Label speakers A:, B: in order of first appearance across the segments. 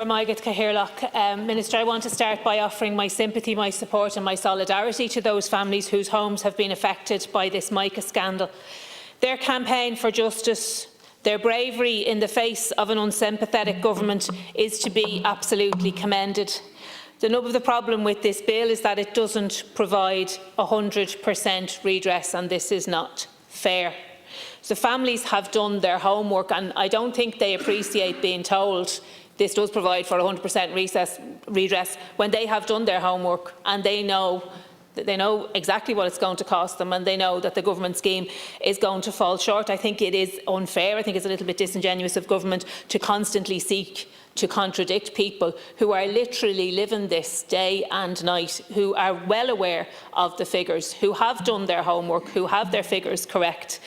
A: Minister, I want to start by offering my sympathy, my support and my solidarity to those families whose homes have been affected by this mica scandal. Their campaign for justice, their bravery in the face of an unsympathetic government is to be absolutely commended. The nub of the problem with this bill is that it doesn't provide 100% redress, and this is not fair. So families have done their homework, and I don't think they appreciate being told this does provide for 100% redress when they have done their homework and they know exactly what it's going to cost them, and they know that the government scheme is going to fall short. I think it is unfair. I think it's a little bit disingenuous of government to constantly seek to contradict people who are literally living this day and night, who are well aware of the figures, who have done their homework, who have their figures correct.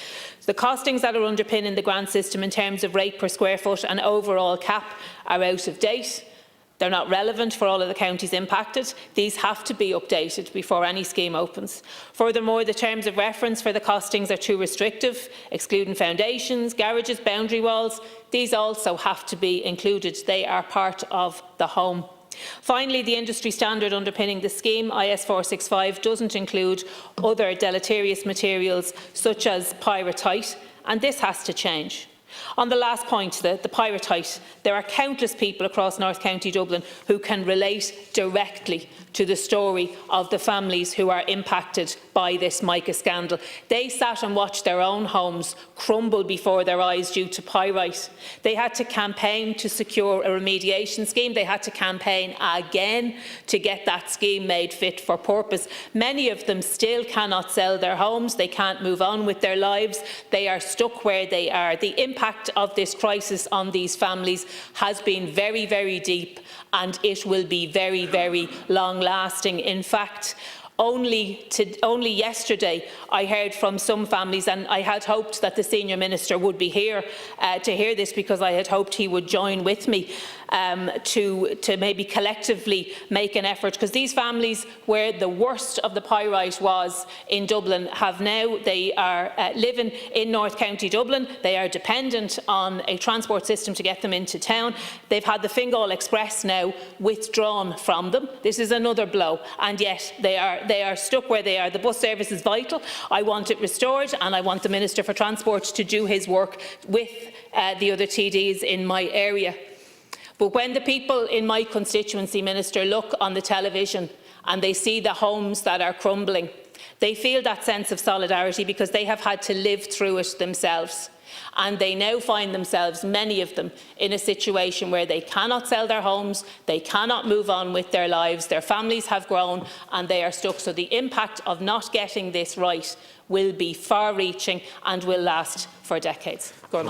A: The costings that are underpinning the grant system in terms of rate per square foot and overall cap are out of date. They're not relevant for all of the counties impacted. These have to be updated before any scheme opens. Furthermore, the terms of reference for the costings are too restrictive, excluding foundations, garages, boundary walls. These also have to be included. They are part of the home. Finally, the industry standard underpinning the scheme, IS 465, doesn't include other deleterious materials such as pyrrhotite, and this has to change. On the last point, the pyrrhotite, there are countless people across North County Dublin who can relate directly to the story of the families who are impacted by this mica scandal. They sat and watched their own homes crumble before their eyes due to pyrite. They had to campaign to secure a remediation scheme. They had to campaign again to get that scheme made fit for purpose. Many of them still cannot sell their homes. They can't move on with their lives. They are stuck where they are. The impact of this crisis on these families has been very, very deep, and it will be very, very long-lasting. In fact, only yesterday I heard from some families, and I had hoped that the Senior Minister would be here to hear this, because I had hoped he would join with me to maybe collectively make an effort, because these families where the worst of the pyrite was in Dublin they are living in North County Dublin. They are dependent on a transport system to get them into town. They've had the Fingal Express now withdrawn from them. This is another blow, and yet they are stuck where they are. The bus service is vital. I want it restored, and I want the Minister for Transport to do his work with the other TDs in my area. But when the people in my constituency, Minister, look on the television and they see the homes that are crumbling, they feel that sense of solidarity because they have had to live through it themselves. And they now find themselves, many of them, in a situation where they cannot sell their homes, they cannot move on with their lives, their families have grown and they are stuck. So the impact of not getting this right will be far-reaching and will last for decades. Good.